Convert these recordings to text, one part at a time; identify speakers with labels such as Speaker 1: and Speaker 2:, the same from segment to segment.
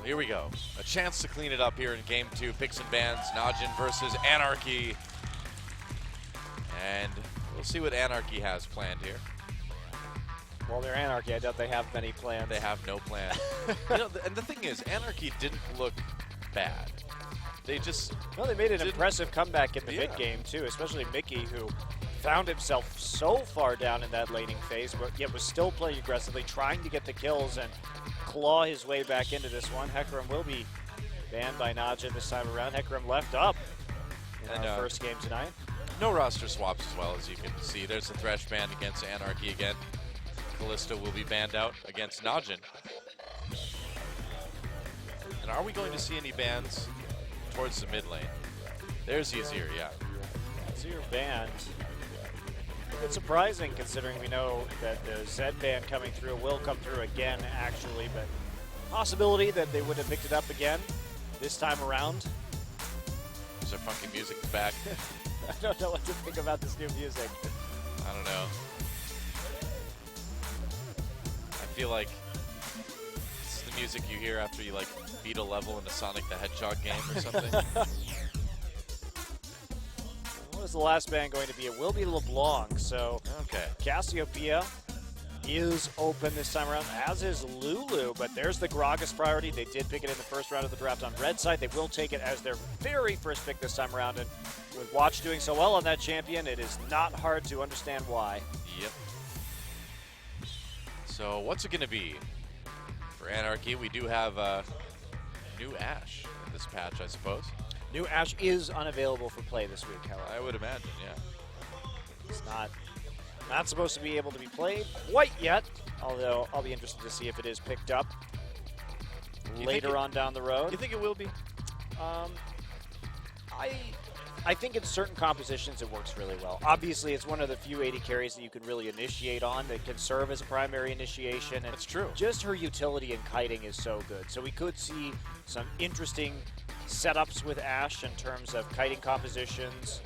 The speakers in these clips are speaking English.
Speaker 1: Here we go. A chance to clean it up here in Game 2. Picks and bans, Najin versus Anarchy. And we'll see what Anarchy has planned here.
Speaker 2: Well, they're Anarchy. I doubt they have many plans.
Speaker 1: They have no plan. You know, and the thing is, Anarchy didn't look bad. They just...
Speaker 2: No, they made an impressive comeback in the mid-game, too, especially Mickey, who found himself so far down in that laning phase, but yet was still playing aggressively, trying to get the kills and claw his way back into this one. Hecarim will be banned by Najin this time around. Hecarim left up in our first game tonight.
Speaker 1: No roster swaps as well, as you can see. There's the Thresh ban against Anarchy again. Kalista will be banned out against Najin. And are we going to see any bans towards the mid lane? There's Yazir, yeah.
Speaker 2: Yazir banned. It's surprising considering we know that the Zed ban coming through will come through again, actually, but possibility that they would have picked it up again this time around.
Speaker 1: There's our funky music back.
Speaker 2: I don't know what to think about this new music.
Speaker 1: I don't know. I feel like this is the music you hear after you like beat a level in a Sonic the Hedgehog game or something.
Speaker 2: What is the last ban going to be? It will be LeBlanc, so
Speaker 1: okay.
Speaker 2: Cassiopeia is open this time around, as is Lulu, but there's the Gragas priority. They did pick it in the first round of the draft on red side. They will take it as their very first pick this time around, and with Watch doing so well on that champion, it is not hard to understand why.
Speaker 1: Yep. So what's it going to be for Anarchy? We do have new Ashe in this patch, I suppose.
Speaker 2: New Ashe is unavailable for play this week, however.
Speaker 1: I would imagine, yeah.
Speaker 2: It's not supposed to be able to be played quite yet, although I'll be interested to see if it is picked up later on down the road.
Speaker 1: You think it will be?
Speaker 2: I think in certain compositions it works really well. Obviously, it's one of the few AD carries that you can really initiate on that can serve as a primary initiation. And
Speaker 1: that's true.
Speaker 2: Just her utility in kiting is so good. So we could see some interesting setups with Ashe in terms of kiting compositions.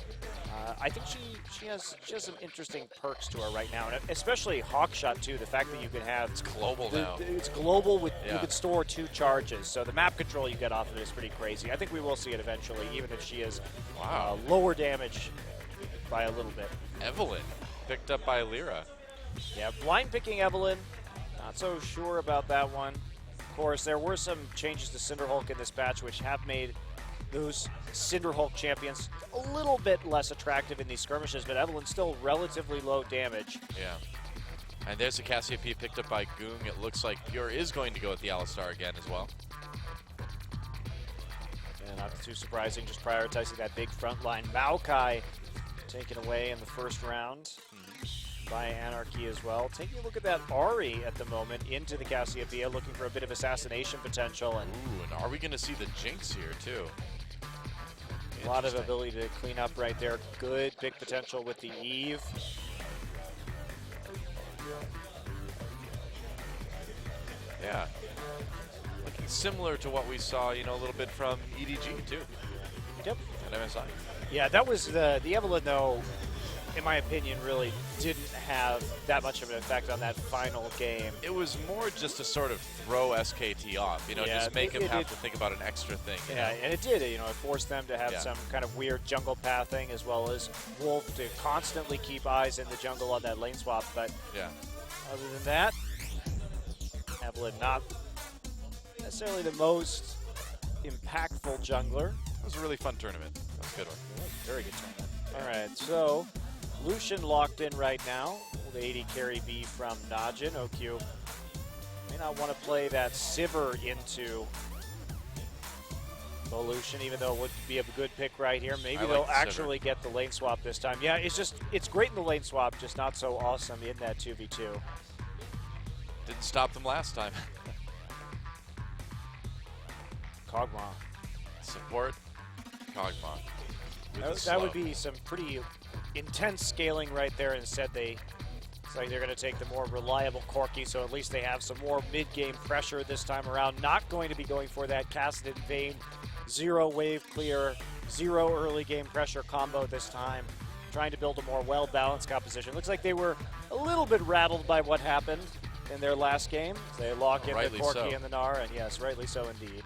Speaker 2: I think she has some interesting perks to her right now, and especially Hawkshot too. The fact that you can have
Speaker 1: it's global now.
Speaker 2: It's global with you can store 2 charges, so the map control you get off of it is pretty crazy. I think we will see it eventually, even if she is lower damage by a little bit.
Speaker 1: Evelyn picked up by Lyra.
Speaker 2: Yeah, blind picking Evelyn. Not so sure about that one. Of course, there were some changes to Cinderhulk in this patch, which have made those Cinderhulk champions a little bit less attractive in these skirmishes, but Evelyn's still relatively low damage.
Speaker 1: Yeah. And there's the Cassiopeia picked up by Goong. It looks like Pure is going to go with the Alistar again as well.
Speaker 2: And not too surprising, just prioritizing that big front line. Maokai taken away in the first round by Anarchy as well. Taking a look at that Ahri at the moment into the Cassiopeia, looking for a bit of assassination potential. And
Speaker 1: ooh, and are we going to see the Jinx here too?
Speaker 2: A lot of ability to clean up right there. Good big potential with the Eve.
Speaker 1: Yeah. Looking similar to what we saw, you know, a little bit from EDG too.
Speaker 2: Yep.
Speaker 1: And MSI.
Speaker 2: Yeah, that was the Evelyn though, in my opinion, really didn't have that much of an effect on that final game.
Speaker 1: It was more just to sort of throw SKT off, you know, just make him have to think about an extra thing.
Speaker 2: Yeah, and it did. You know, it forced them to have some kind of weird jungle pathing, as well as Wolf to constantly keep eyes in the jungle on that lane swap. But other than that, Evelyn not necessarily the most impactful jungler.
Speaker 1: It was a really fun tournament. That was a good one.
Speaker 2: It was a very good tournament. All right, so Lucian locked in right now. Will the AD carry be from Najin? OQ may not want to play that Sivir into Lucian, even though it would be a good pick right here. Maybe they'll actually get the lane swap this time. Yeah, it's great in the lane swap, just not so awesome in that 2v2.
Speaker 1: Didn't stop them last time.
Speaker 2: Kog'Maw.
Speaker 1: Support Kog'Maw.
Speaker 2: That would be some pretty intense scaling right there. Instead, it's like they're going to take the more reliable Corki, so at least they have some more mid-game pressure this time around. Not going to be going for that Cassidon Vayne 0 wave clear, 0 early game pressure combo this time. Trying to build a more well-balanced composition. Looks like they were a little bit rattled by what happened in their last game. They lock in
Speaker 1: Rightly
Speaker 2: the Corki
Speaker 1: so.
Speaker 2: and the Gnar, and yes, rightly so indeed.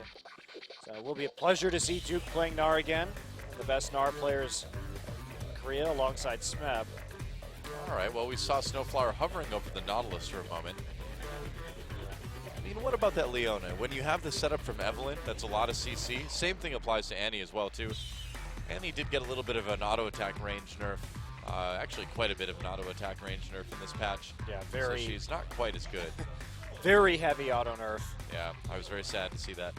Speaker 2: So it will be a pleasure to see Duke playing Gnar again. One of the best Gnar players in Korea alongside Smeb.
Speaker 1: All right, well, we saw Snowflower hovering over the Nautilus for a moment. I mean, what about that Leona? When you have the setup from Evelyn, that's a lot of CC. Same thing applies to Annie as well, too. Annie did get a little bit of an auto attack range nerf. Actually, quite a bit of an auto attack range nerf in this patch.
Speaker 2: Yeah, very.
Speaker 1: So she's not quite as good.
Speaker 2: Very heavy auto nerf.
Speaker 1: Yeah, I was very sad to see that.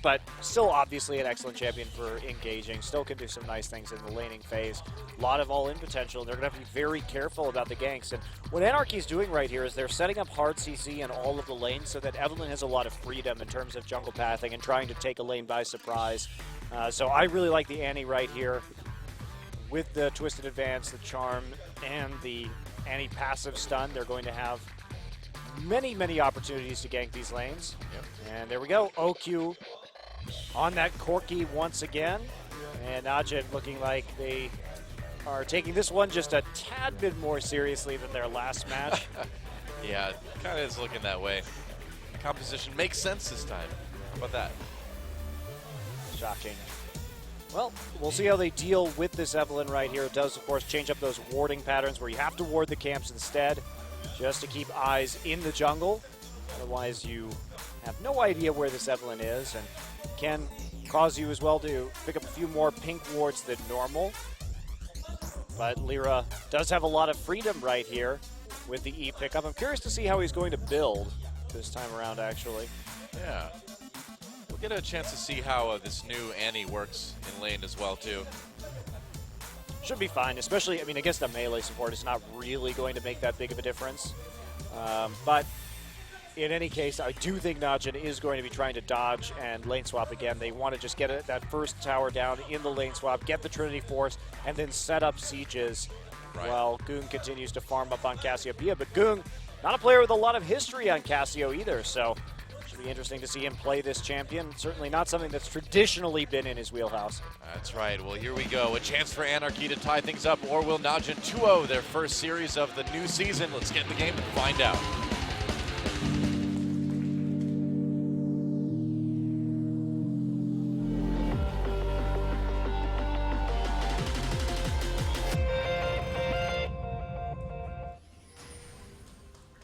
Speaker 2: But still obviously an excellent champion for engaging. Still can do some nice things in the laning phase. A lot of all-in potential. They're going to have to be very careful about the ganks. And what Anarchy is doing right here is they're setting up hard CC in all of the lanes so that Evelyn has a lot of freedom in terms of jungle pathing and trying to take a lane by surprise. So I really like the Annie right here. With the Twisted Advance, the Charm, and the Annie passive stun, they're going to have many, many opportunities to gank these lanes.
Speaker 1: Yep.
Speaker 2: And there we go. OQ on that Corki once again. And Najin looking like they are taking this one just a tad bit more seriously than their last match.
Speaker 1: Yeah, it kind of is looking that way. Composition makes sense this time. How about that?
Speaker 2: Shocking. Well, we'll see how they deal with this Evelyn right here. It does, of course, change up those warding patterns where you have to ward the camps instead just to keep eyes in the jungle. Otherwise, you have no idea where this Evelyn is and can cause you as well to pick up a few more pink wards than normal. But Lyra does have a lot of freedom right here with the E pickup. I'm curious to see how he's going to build this time around, actually.
Speaker 1: Yeah. We'll get a chance to see how this new Annie works in lane as well, too.
Speaker 2: Should be fine, especially, I mean, against a melee support, it's not really going to make that big of a difference. But in any case, I do think Najin is going to be trying to dodge and lane swap again. They want to just get that first tower down in the lane swap, get the Trinity Force, and then set up sieges while Goong continues to farm up on Cassiopeia. But Goong, not a player with a lot of history on Cassio either, so should be interesting to see him play this champion. Certainly not something that's traditionally been in his wheelhouse.
Speaker 1: That's right. Well, here we go. A chance for Anarchy to tie things up, or will Najin 2-0 their first series of the new season? Let's get in the game and find out.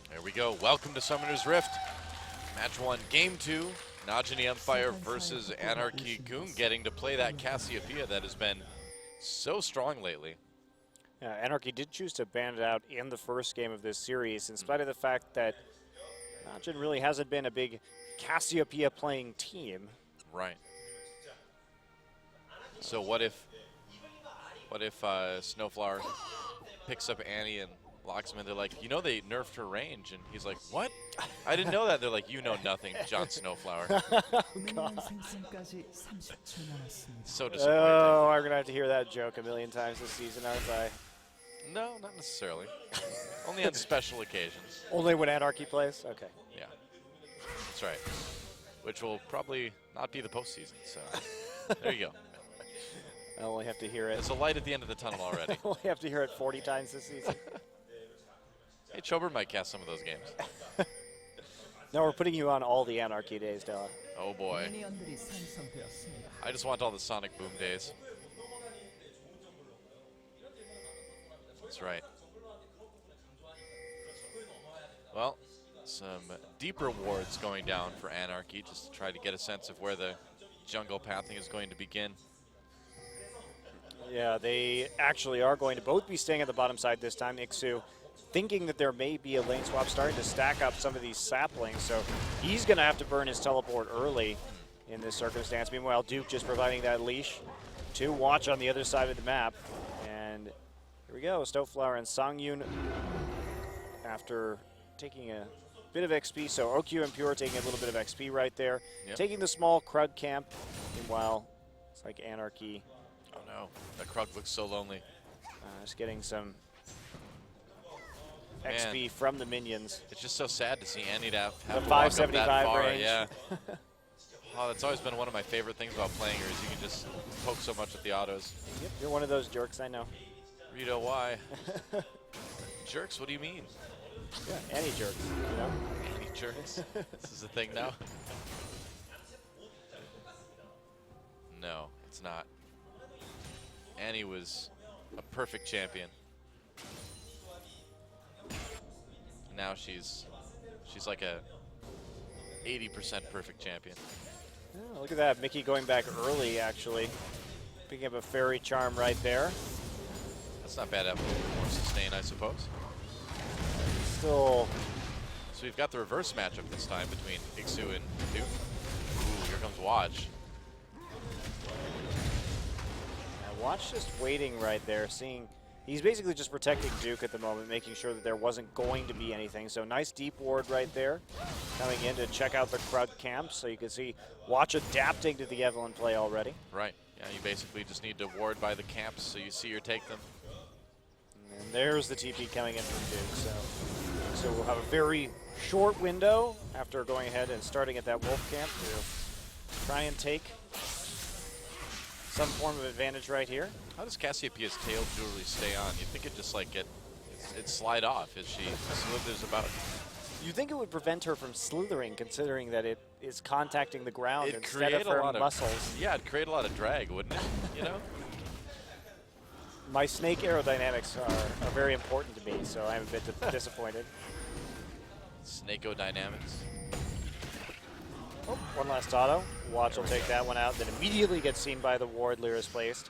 Speaker 1: There we go. Welcome to Summoner's Rift. Match 1, Game 2. Najin e-mFire versus Anarchy. Goong getting to play that Cassiopeia that has been so strong lately.
Speaker 2: Yeah, Anarchy did choose to ban it out in the first game of this series, in spite of the fact that Najin really hasn't been a big Cassiopeia playing team.
Speaker 1: Right. So what if Snowflower picks up Annie and locks him in? They're like, you know, they nerfed her range, and he's like, what? I didn't know that. They're like, you know nothing, John Snowflower. So disappointing.
Speaker 2: Oh, I'm gonna have to hear that joke a million times this season, aren't I?
Speaker 1: No, not necessarily. Only on special occasions.
Speaker 2: Only when Anarchy plays? Okay.
Speaker 1: Yeah, that's right. Which will probably not be the postseason, so there you go.
Speaker 2: I only have to hear it.
Speaker 1: There's a light at the end of the tunnel already.
Speaker 2: I only have to hear it 40 times this season.
Speaker 1: Hey, Chober might cast some of those games.
Speaker 2: No, we're putting you on all the Anarchy days, Della.
Speaker 1: Oh boy. I just want all the Sonic Boom days. That's right. Well, some deeper wards going down for Anarchy, just to try to get a sense of where the jungle pathing is going to begin.
Speaker 2: Yeah, they actually are going to both be staying at the bottom side this time. Ixu thinking that there may be a lane swap, starting to stack up some of these saplings, so he's going to have to burn his teleport early in this circumstance. Meanwhile, Duke just providing that leash to watch on the other side of the map. And here we go, Snowflower and Songyun, after taking a bit of XP, so OQ and Pure taking a little bit of XP right there.
Speaker 1: Yep.
Speaker 2: Taking the small Krug camp. Meanwhile, it's like Anarchy.
Speaker 1: Oh no, that Krug looks so lonely.
Speaker 2: Just getting some XP from the minions.
Speaker 1: It's just so sad to see Annie to have
Speaker 2: The
Speaker 1: to walk up that
Speaker 2: 575
Speaker 1: far.
Speaker 2: range.
Speaker 1: Yeah. Oh, that's always been one of my favorite things about playing her, is you can just poke so much at the autos.
Speaker 2: Yep, you're one of those jerks, I know.
Speaker 1: Rito, why? Jerks, what do you mean?
Speaker 2: Yeah, any jerks, you know?
Speaker 1: Any jerks? This is a thing now? No, it's not. Annie was a perfect champion. Now she's like a 80% perfect champion.
Speaker 2: Oh, look at that, Mickey going back early, actually. Picking up a Fairy Charm right there.
Speaker 1: That's not bad, Evelyn. More sustain, I suppose.
Speaker 2: Still.
Speaker 1: So we've got the reverse matchup this time between Ixu and Duke. Ooh, here comes Watch.
Speaker 2: Watch just waiting right there, seeing he's basically just protecting Duke at the moment, making sure that there wasn't going to be anything. So nice deep ward right there, coming in to check out the crowd camp. So you can see Watch adapting to the Evelyn play already.
Speaker 1: Right. Yeah, you basically just need to ward by the camps so you see or take them.
Speaker 2: And there's the TP coming in from Duke. So we'll have a very short window after going ahead and starting at that Wolf camp to try and take some form of advantage right here.
Speaker 1: How does Cassiopeia's tail jewelry stay on? You think it just like it slide off as she slithers about?
Speaker 2: You think it would prevent her from slithering, considering that it is contacting the ground
Speaker 1: It'd
Speaker 2: instead
Speaker 1: create
Speaker 2: of her
Speaker 1: a lot
Speaker 2: muscles.
Speaker 1: Yeah, it'd create a lot of drag, wouldn't it? You know?
Speaker 2: My snake aerodynamics are very important to me, so I'm a bit disappointed.
Speaker 1: Snake-o-dynamics.
Speaker 2: Oh, one last auto. Watch will take that one out, then immediately gets seen by the ward Lyra's placed.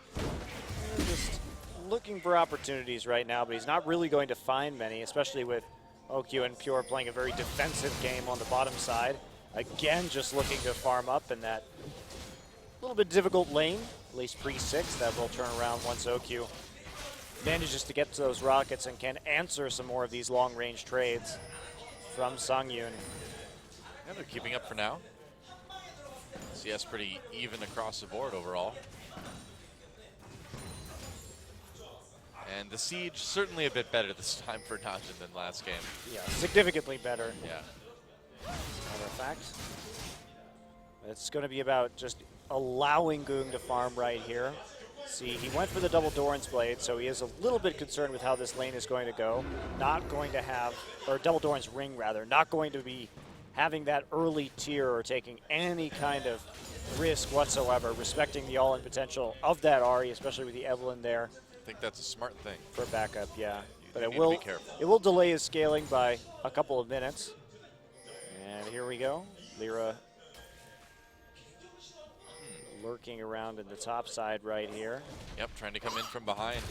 Speaker 2: Just looking for opportunities right now, but he's not really going to find many, especially with OQ and Pure playing a very defensive game on the bottom side. Again, just looking to farm up in that little bit difficult lane, at least pre-6. That will turn around once OQ manages to get to those rockets and can answer some more of these long-range trades from Songyun.
Speaker 1: Yeah, they're keeping up for now. CS pretty even across the board overall. And the Siege certainly a bit better this time for Najin than last game.
Speaker 2: Yeah, significantly better.
Speaker 1: Yeah.
Speaker 2: Matter of fact, it's going to be about just allowing Goong to farm right here. See, he went for the double Doran's Blade, so he is a little bit concerned with how this lane is going to go. Not going to have, or double Doran's Ring rather, not going to be having that early tier or taking any kind of risk whatsoever, respecting the all-in potential of that Ahri, especially with the Evelyn there.
Speaker 1: I think that's a smart thing.
Speaker 2: For backup, yeah. But
Speaker 1: You
Speaker 2: it
Speaker 1: need
Speaker 2: will
Speaker 1: to be careful.
Speaker 2: it will delay his scaling by a couple of minutes. And here we go. Lyra lurking around in the top side right here.
Speaker 1: Yep, trying to come in from behind.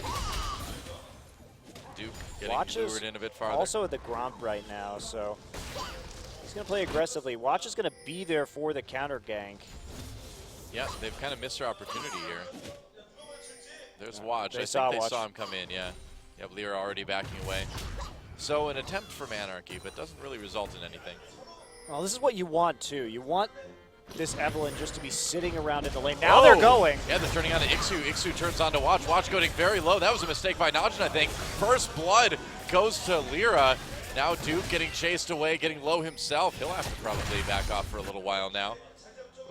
Speaker 1: Duke getting
Speaker 2: Watch is
Speaker 1: lured in a bit farther.
Speaker 2: also at the Gromp right now, so he's going to play aggressively. Watch is going to be there for the counter gank.
Speaker 1: Yeah, they've kind of missed their opportunity here. There's Watch.
Speaker 2: They
Speaker 1: I
Speaker 2: saw
Speaker 1: think they
Speaker 2: Watch.
Speaker 1: saw him come in, yeah. Yep, Lyra already backing away. So an attempt from Anarchy, but doesn't really result in anything.
Speaker 2: Well, this is what you want, too. You want this Evelyn just to be sitting around in the lane. Now they're going.
Speaker 1: Yeah, they're turning on to Ixu. Ixu turns on to Watch. Watch going very low. That was a mistake by Najin, I think. First blood goes to Lyra. Now Duke getting chased away, getting low himself. He'll have to probably back off for a little while now.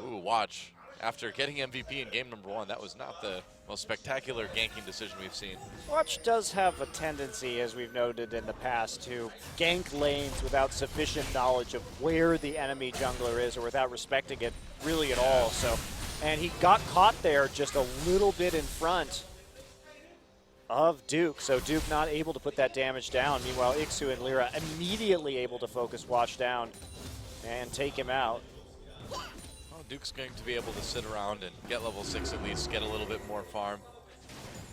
Speaker 1: Ooh, Watch. After getting MVP in game number 1, that was not the most spectacular ganking decision we've seen.
Speaker 2: Watch does have a tendency, as we've noted in the past, to gank lanes without sufficient knowledge of where the enemy jungler is or without respecting it really at all. So, and he got caught there just a little bit in front of Duke, so Duke not able to put that damage down. Meanwhile, Ixu and Lyra immediately able to focus Watch down and take him out.
Speaker 1: Duke's going to be able to sit around and get level 6 at least, get a little bit more farm.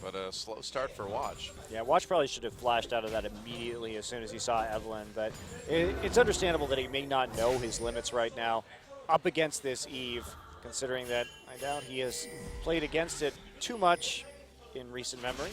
Speaker 1: But a slow start for Watch.
Speaker 2: Yeah, Watch probably should have flashed out of that immediately as soon as he saw Evelyn, but it's understandable that he may not know his limits right now up against this Eve, considering that I doubt he has played against it too much in recent memory.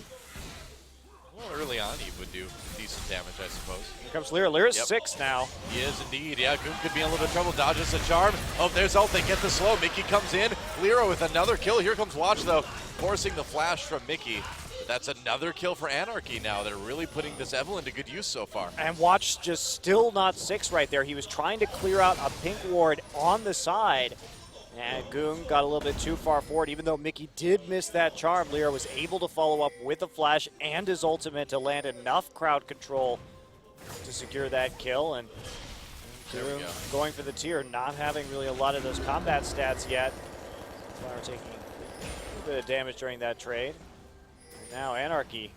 Speaker 1: Well, early on, he would do decent damage, I suppose.
Speaker 2: Here comes Lyra. Lyra's
Speaker 1: Yep.
Speaker 2: 6 now.
Speaker 1: He is indeed. Yeah, Goon could be in a little bit of trouble. Dodges a charm. Oh, there's ult. They get the slow. Mickey comes in. Lyra with another kill. Here comes Watch, though, forcing the flash from Mickey. But that's another kill for Anarchy now. They're really putting this Evelyn to good use so far.
Speaker 2: And Watch just still not 6 right there. He was trying to clear out a pink ward on the side. And Goong got a little bit too far forward. Even though Mickey did miss that charm, Lyra was able to follow up with a flash and his ultimate to land enough crowd control to secure that kill, and
Speaker 1: There we go.
Speaker 2: going for the tier, not having really a lot of those combat stats yet. Fire taking a little bit of damage during that trade. And now Anarchy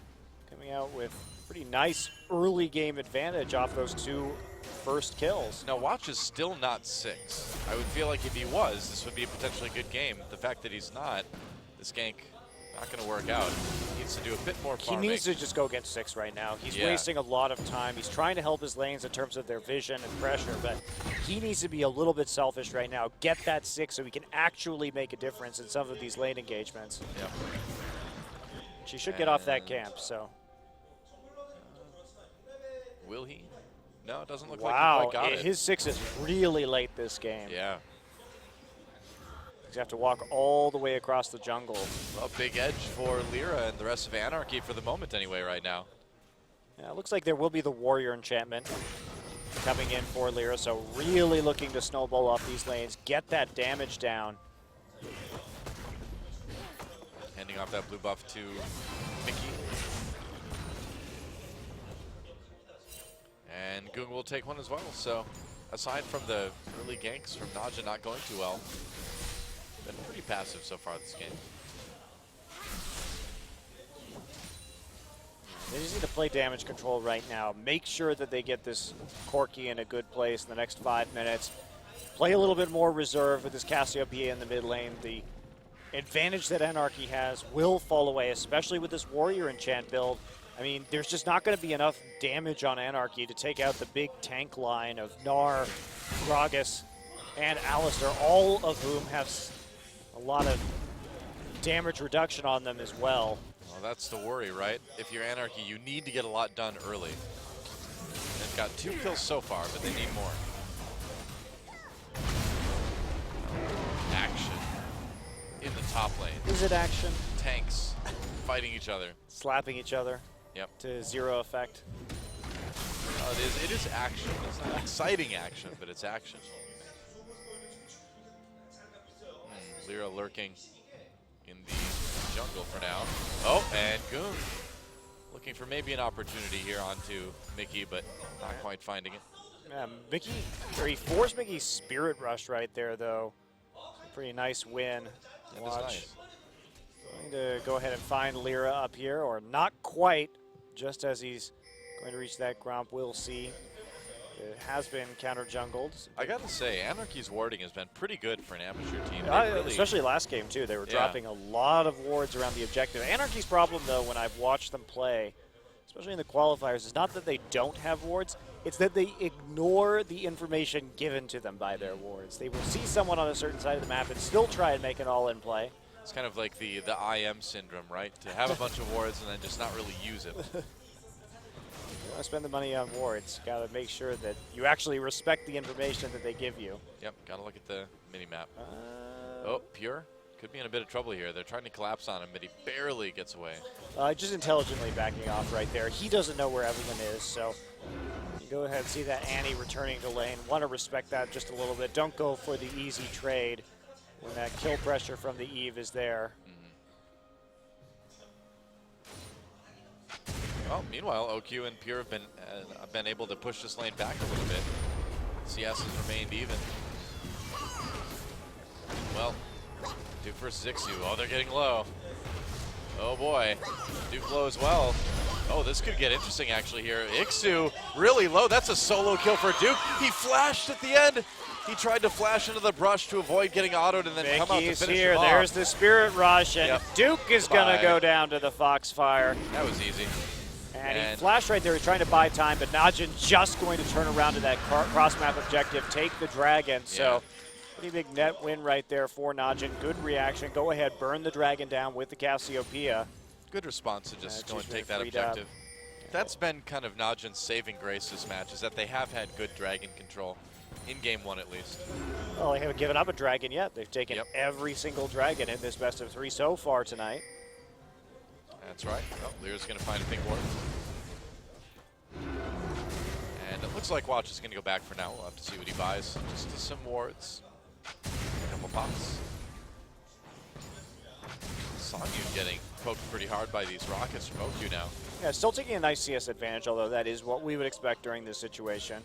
Speaker 2: coming out with pretty nice early game advantage off those 2 first kills.
Speaker 1: Now, Watch is still not 6. I would feel like if he was, this would be a potentially good game. The fact that he's not, this gank not going to work out. He needs to do a bit more farming.
Speaker 2: He needs to just go get 6 right now. He's wasting a lot of time. He's trying to help his lanes in terms of their vision and pressure, but he needs to be a little bit selfish right now. Get that 6 so he can actually make a difference in some of these lane engagements.
Speaker 1: Yep.
Speaker 2: She should get off that camp, so.
Speaker 1: Will he? No, it doesn't look
Speaker 2: Wow,
Speaker 1: like he quite got it.
Speaker 2: his 6 is really late this game.
Speaker 1: Yeah.
Speaker 2: You have to walk all the way across the jungle.
Speaker 1: A big edge for Lyra and the rest of Anarchy for the moment anyway right now.
Speaker 2: Yeah, it looks like there will be the Warrior enchantment coming in for Lyra, so really looking to snowball off these lanes, get that damage down.
Speaker 1: Handing off that blue buff to Mickey. And Goong will take one as well, so aside from the early ganks from Najin not going too well, been pretty passive so far this game.
Speaker 2: They just need to play damage control right now. Make sure that they get this Corki in a good place in the next 5 minutes. Play a little bit more reserve with this Cassiopeia in the mid lane. The advantage that Anarchy has will fall away, especially with this Warrior enchant build. I mean, there's just not going to be enough damage on Anarchy to take out the big tank line of Gnar, Gragas, and Alistar, all of whom have a lot of damage reduction on them as well.
Speaker 1: Well, that's the worry, right? If you're Anarchy, you need to get a lot done early. They've got 2 kills so far, but they need more. Action in the top lane.
Speaker 2: Is it action?
Speaker 1: Tanks fighting each other.
Speaker 2: Slapping each other.
Speaker 1: Yep.
Speaker 2: To 0 effect.
Speaker 1: It is action. It's not exciting action, but it's action. Lyra lurking in the jungle for now. Oh, and Goong looking for maybe an opportunity here onto Mickey, but not quite finding it.
Speaker 2: Yeah, he forced Mickey's Spirit Rush right there, though. Pretty nice win.
Speaker 1: That is nice.
Speaker 2: Going to go ahead and find Lyra up here, or not quite, just as he's going to reach that Gromp. We'll see. It has been counter-jungled.
Speaker 1: I gotta say, Anarchy's warding has been pretty good for an amateur team. Really,
Speaker 2: especially last game, too. They were dropping a lot of wards around the objective. Anarchy's problem, though, when I've watched them play, especially in the qualifiers, is not that they don't have wards, it's that they ignore the information given to them by their wards. They will see someone on a certain side of the map and still try and make it all in play.
Speaker 1: It's kind of like the IM syndrome, right? To have a bunch of wards and then just not really use it.
Speaker 2: You want to spend the money on wards, got to make sure that you actually respect the information that they give you.
Speaker 1: Yep, gotta look at the mini-map. Oh, Pure could be in a bit of trouble here. They're trying to collapse on him, but he barely gets away.
Speaker 2: Just intelligently backing off right there. He doesn't know where Evelyn is, so you go ahead and see that Annie returning to lane. Want to respect that just a little bit. Don't go for the easy trade when that kill pressure from the Eve is there.
Speaker 1: Well, meanwhile, OQ and Pure have been able to push this lane back a little bit. CS has remained even. Well, Duke versus Ixu. Oh, they're getting low. Oh boy, Duke low as well. Oh, this could get interesting actually here. Ixu really low. That's a solo kill for Duke. He flashed at the end. He tried to flash into the brush to avoid getting autoed and then come out to finish
Speaker 2: here.
Speaker 1: him off.
Speaker 2: There's the Spirit Rush, and Duke is going to go down to the Foxfire.
Speaker 1: That was easy.
Speaker 2: And he flashed right there. He's trying to buy time, but Najin just going to turn around to that cross-map objective, take the Dragon. So pretty big net win right there for Najin. Good reaction. Go ahead, burn the Dragon down with the Cassiopeia.
Speaker 1: Good response to just go and take that objective. That's been kind of Najin's saving grace this match, is that they have had good Dragon control. In game 1 at least.
Speaker 2: Well, they haven't given up a Dragon yet. They've taken every single Dragon in this best of 3 so far tonight.
Speaker 1: That's right. Oh, Lyra's going to find a pink ward. And it looks like Watch is going to go back for now. We'll have to see what he buys. Just some wards. A couple pops. Songyun getting poked pretty hard by these rockets from OQ now.
Speaker 2: Yeah, still taking a nice CS advantage, although that is what we would expect during this situation.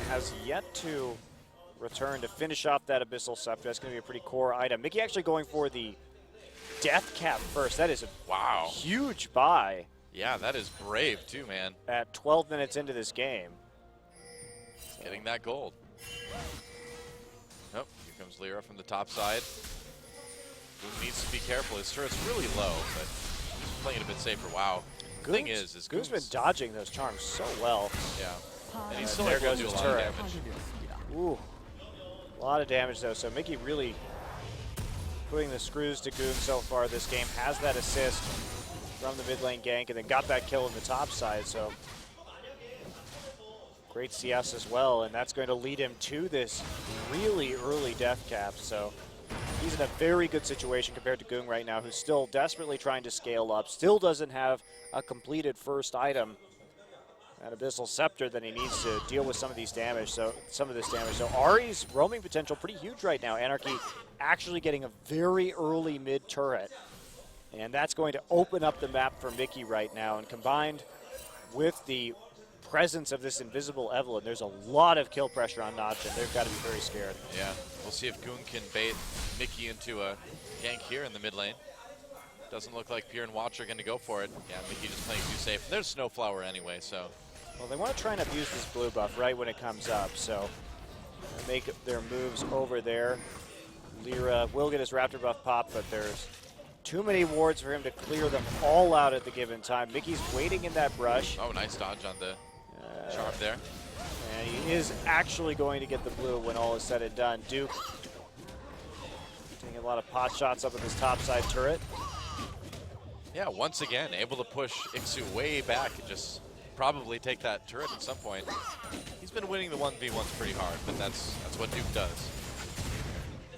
Speaker 2: Has yet to return to finish off that Abyssal Scepter. That's going to be a pretty core item. Mickey actually going for the Death Cap first. That is a huge buy.
Speaker 1: Yeah, that is brave too, man.
Speaker 2: At 12 minutes into this game.
Speaker 1: Getting that gold. Nope, here comes Lyra from the top side. Goong needs to be careful. His turret's really low, but he's playing it a bit safer. Wow. The thing is
Speaker 2: Goong's been dodging those charms so well.
Speaker 1: Yeah. And he's still
Speaker 2: there
Speaker 1: able
Speaker 2: goes
Speaker 1: to do
Speaker 2: his
Speaker 1: a lot
Speaker 2: turret.
Speaker 1: of damage.
Speaker 2: Ooh. A lot of damage though, so Mickey really putting the screws to Goong so far this game. Has that assist from the mid lane gank and then got that kill in the top side, so great CS as well, and that's going to lead him to this really early death cap. So he's in a very good situation compared to Goong right now, who's still desperately trying to scale up, still doesn't have a completed first item, that Abyssal Scepter, that he needs to deal with some of this damage. So Ahri's roaming potential pretty huge right now. Anarchy actually getting a very early mid turret, and that's going to open up the map for Mickey right now, and combined with the presence of this invisible Evelynn, there's a lot of kill pressure on Najin. They've got to be very scared.
Speaker 1: Yeah, we'll see if Goong can bait Mickey into a gank here in the mid lane. Doesn't look like Pier and Watch are going to go for it. Yeah, Mickey just playing too safe. There's Snowflower anyway, so.
Speaker 2: Well, they want to try and abuse this blue buff right when it comes up, so make their moves over there. Lyra will get his Raptor buff pop, but there's too many wards for him to clear them all out at the given time. Mickey's waiting in that brush.
Speaker 1: Oh, nice dodge on the charm there.
Speaker 2: And he is actually going to get the blue when all is said and done. Duke taking a lot of pot shots up at this top side turret.
Speaker 1: Yeah, once again, able to push Ixu way back and just probably take that turret at some point. He's been winning the 1v1s pretty hard, but that's what Duke does.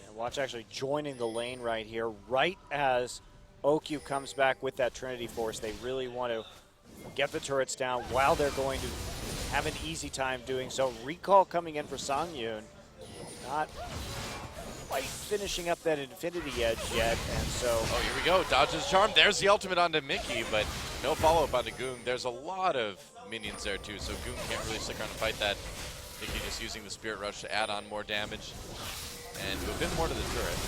Speaker 2: And Watch actually joining the lane right here, right as OQ comes back with that Trinity Force. They really want to get the turrets down while they're going to have an easy time doing so. Recall coming in for Songyun. Not quite finishing up that Infinity Edge yet, and so.
Speaker 1: Oh, here we go. Dodges charm. There's the ultimate onto Mickey, but no follow-up onto Goong. There's a lot of minions there too, so Goong can't really stick around and fight that. Mickey just using the Spirit Rush to add on more damage and do a bit more to the turret.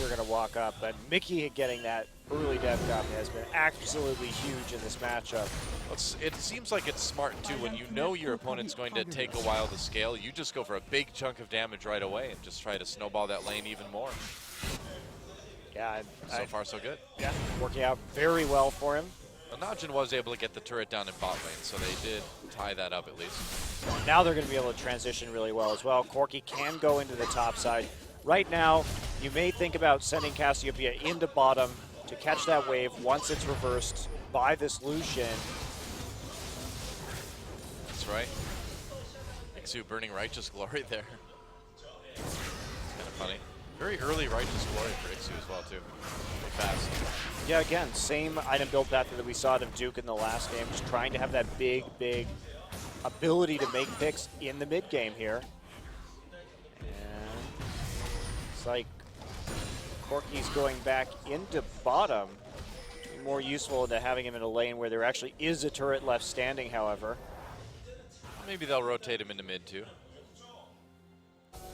Speaker 2: We're going to walk up, but Mickey getting that early death cap has been absolutely huge in this matchup.
Speaker 1: It seems like it's smart too when you know your opponent's going to take a while to scale. You just go for a big chunk of damage right away and just try to snowball that lane even more.
Speaker 2: Yeah,
Speaker 1: so far so good.
Speaker 2: Yeah, working out very well for him.
Speaker 1: Well, Najin was able to get the turret down in bot lane, so they did tie that up at least.
Speaker 2: Now they're going to be able to transition really well as well. Corki can go into the top side. Right now, you may think about sending Cassiopeia into bottom to catch that wave once it's reversed by this Lucian.
Speaker 1: That's right. Ixu burning Righteous Glory there. It's kind of funny. Very early Righteous Glory for Ixu as well, too. Pretty fast.
Speaker 2: Yeah, again, same item build pattern that we saw out of Duke in the last game. Just trying to have that big ability to make picks in the mid game here. And it's like Corki's going back into bottom. More useful than having him in a lane where there actually is a turret left standing, however.
Speaker 1: Maybe they'll rotate him into mid too.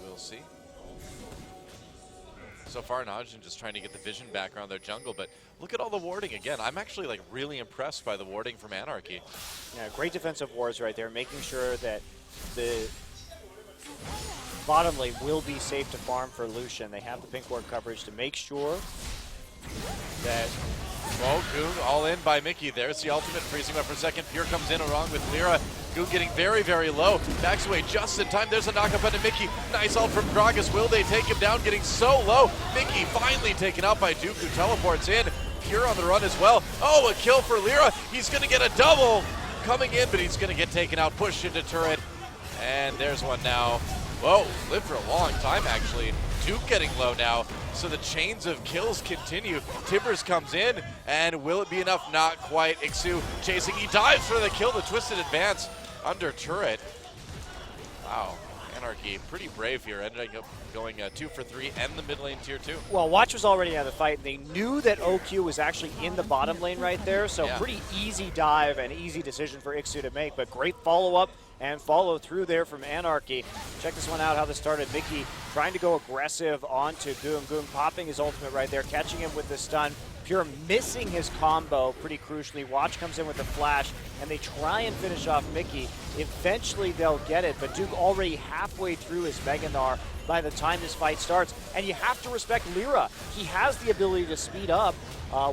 Speaker 1: We'll see. So far, Najin just trying to get the vision back around their jungle, but look at all the warding again. I'm actually like really impressed by the warding from Anarchy.
Speaker 2: Yeah, great defensive wards right there, making sure that the bottom lane will be safe to farm for Lucian. They have the pink ward coverage to make sure that.
Speaker 1: Well, Goong all in by Mickey. There's the ultimate, freezing him up for a second. Pure comes in along with Lyra. Goong getting very, very low. Backs away just in time. There's a knock-up onto Mickey. Nice ult from Gragas. Will they take him down? Getting so low. Mickey finally taken out by Duke, who teleports in. Pure on the run as well. Oh, a kill for Lyra. He's going to get a double coming in, but he's going to get taken out, pushed into turret. And there's one now. Whoa, lived for a long time, actually. Duke getting low now, so the chains of kills continue. Tibbers comes in, and will it be enough? Not quite. Ixu chasing. He dives for the kill, the twisted advance under turret. Wow. Anarchy. Pretty brave here, ending up going 2 for 3 and the mid lane tier 2.
Speaker 2: Well, Watch was already out of the fight. They knew that OQ was actually in the bottom lane right there, so pretty easy dive and easy decision for Ixu to make, but great follow-up and follow through there from Anarchy. Check this one out, how this started. Mickey trying to go aggressive onto Goom. Goom popping his ultimate right there, catching him with the stun. Pure missing his combo pretty crucially. Watch comes in with the flash, and they try and finish off Mickey. Eventually they'll get it, but Duke already halfway through his Mega Gnar by the time this fight starts. And you have to respect Lyra. He has the ability to speed up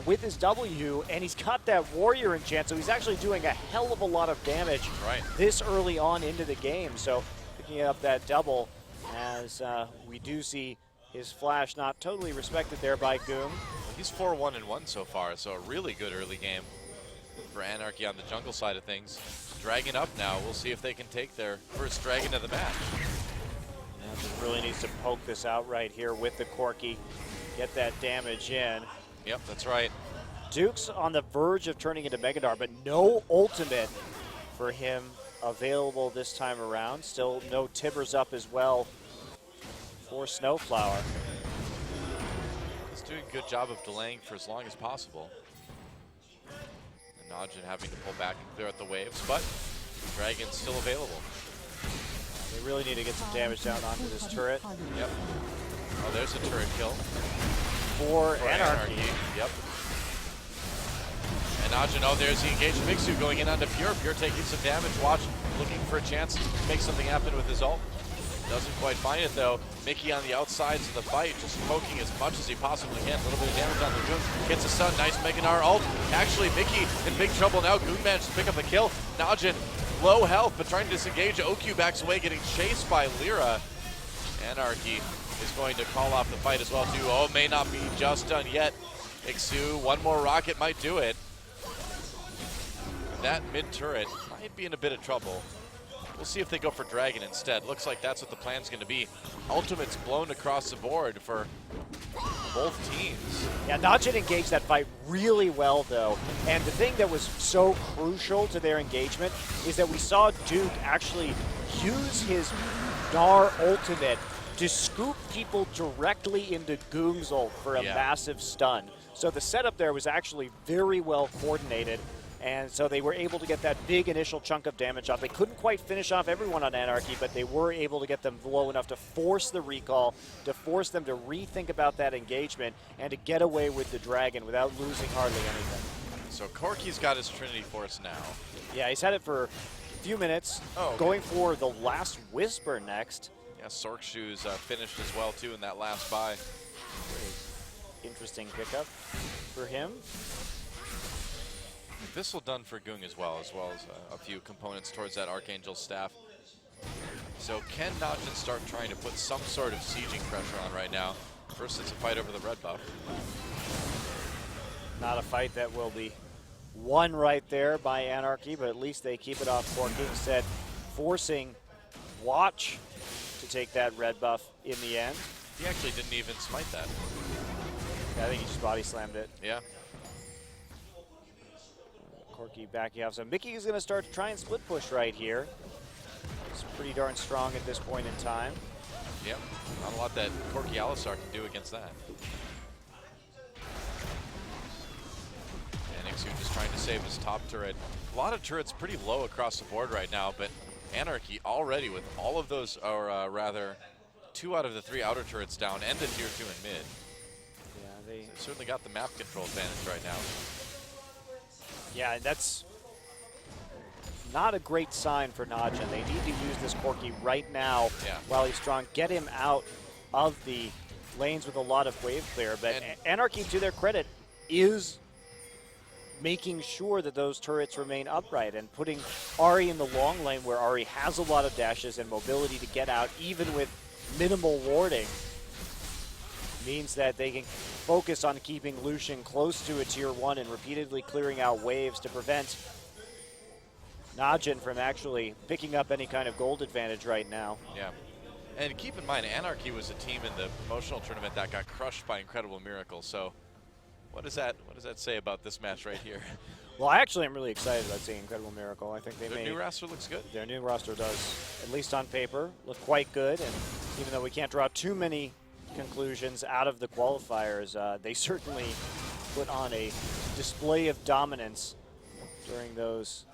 Speaker 2: with his W, and he's got that Warrior enchant, so he's actually doing a hell of a lot of damage this early on into the game. So picking up that double as we do see his flash not totally respected there by Goom.
Speaker 1: He's 4-1-1 so far, so a really good early game for Anarchy on the jungle side of things. Dragon up now. We'll see if they can take their first dragon of the match.
Speaker 2: Najin really needs to poke this out right here with the Corki. Get that damage in.
Speaker 1: Yep, that's right.
Speaker 2: Duke's on the verge of turning into Mega Gnar, but no ultimate for him available this time around. Still no Tibbers up as well for Snowflower.
Speaker 1: He's doing a good job of delaying for as long as possible. And Najin having to pull back and clear out the waves, but Dragon's still available.
Speaker 2: They really need to get some damage down onto this turret.
Speaker 1: Yep. Oh, there's a turret kill.
Speaker 2: For Anarchy.
Speaker 1: Yep. And Najin, oh, there's the engaged Mixu going in onto Pure. Pure taking some damage. Watch, looking for a chance to make something happen with his ult. Doesn't quite find it though. Mickey on the outsides of the fight, just poking as much as he possibly can. A little bit of damage on the Goon. Gets a stun, nice Mega Gnar ult. Actually, Mickey in big trouble now. Goon managed to pick up the kill. Najin, low health, but trying to disengage. OQ backs away, getting chased by Lyra. Anarchy is going to call off the fight as well too. Oh, may not be just done yet. Ixu, one more rocket might do it. That mid turret might be in a bit of trouble. We'll see if they go for Dragon instead. Looks like that's what the plan's going to be. Ultimates blown across the board for both teams.
Speaker 2: Yeah, Najin engaged that fight really well, though. And the thing that was so crucial to their engagement is that we saw Duke actually use his Gnar ultimate to scoop people directly into Goom's ult for a massive stun. So the setup there was actually very well coordinated. And so they were able to get that big initial chunk of damage off. They couldn't quite finish off everyone on Anarchy, but they were able to get them low enough to force the recall, to force them to rethink about that engagement, and to get away with the Dragon without losing hardly anything.
Speaker 1: So Corki's got his Trinity Force now.
Speaker 2: Yeah, he's had it for a few minutes, going for the last Whisper next.
Speaker 1: Yeah, Sork Shoes finished as well, too, in that last buy.
Speaker 2: Very interesting pickup for him.
Speaker 1: Thistle done for Goong as well as a few components towards that Archangel staff. So can Najin start trying to put some sort of sieging pressure on right now? First it's a fight over the red buff.
Speaker 2: Not a fight that will be won right there by Anarchy, but at least they keep it off Corki, instead forcing Watch to take that red buff in the end.
Speaker 1: He actually didn't even smite that.
Speaker 2: Yeah, I think he just body slammed it.
Speaker 1: Yeah.
Speaker 2: Corki backing off. So Mickey is going to start to try and split push right here. It's pretty darn strong at this point in time.
Speaker 1: Yep, not a lot that Corki Alisar can do against that. And Ixu just trying to save his top turret. A lot of turrets pretty low across the board right now, but Anarchy already with all of those, or rather, 2 out of the 3 outer turrets down and the tier 2 in mid.
Speaker 2: Yeah, they
Speaker 1: certainly got the map control advantage right now.
Speaker 2: Yeah, that's not a great sign for Najin. They need to use this Corki right now while he's strong. Get him out of the lanes with a lot of wave clear. But Anarchy, to their credit, is making sure that those turrets remain upright and putting Ahri in the long lane where Ahri has a lot of dashes and mobility to get out, even with minimal warding. Means that they can focus on keeping Lucian close to a tier 1 and repeatedly clearing out waves to prevent Najin from actually picking up any kind of gold advantage right now.
Speaker 1: Yeah. And keep in mind, Anarchy was a team in the promotional tournament that got crushed by Incredible Miracle. So what does that say about this match right here?
Speaker 2: Well, I actually am really excited about seeing Incredible Miracle. I think
Speaker 1: Their new roster looks good.
Speaker 2: Their new roster does, at least on paper, look quite good. And even though we can't draw too many conclusions out of the qualifiers, they certainly put on a display of dominance during those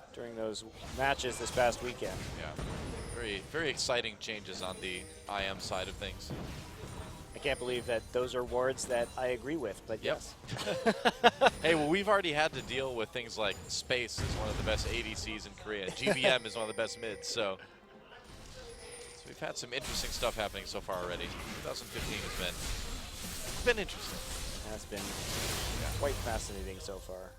Speaker 2: matches this past weekend.
Speaker 1: Yeah, very, very exciting changes on the IM side of things.
Speaker 2: I can't believe that those are words that I agree with, but
Speaker 1: Yep.
Speaker 2: yes.
Speaker 1: Hey, well, we've already had to deal with things like Space is one of the best ADCs in Korea. GVM is one of the best mids, so we've had some interesting stuff happening so far already. 2015 has been interesting.
Speaker 2: Has been quite fascinating so far.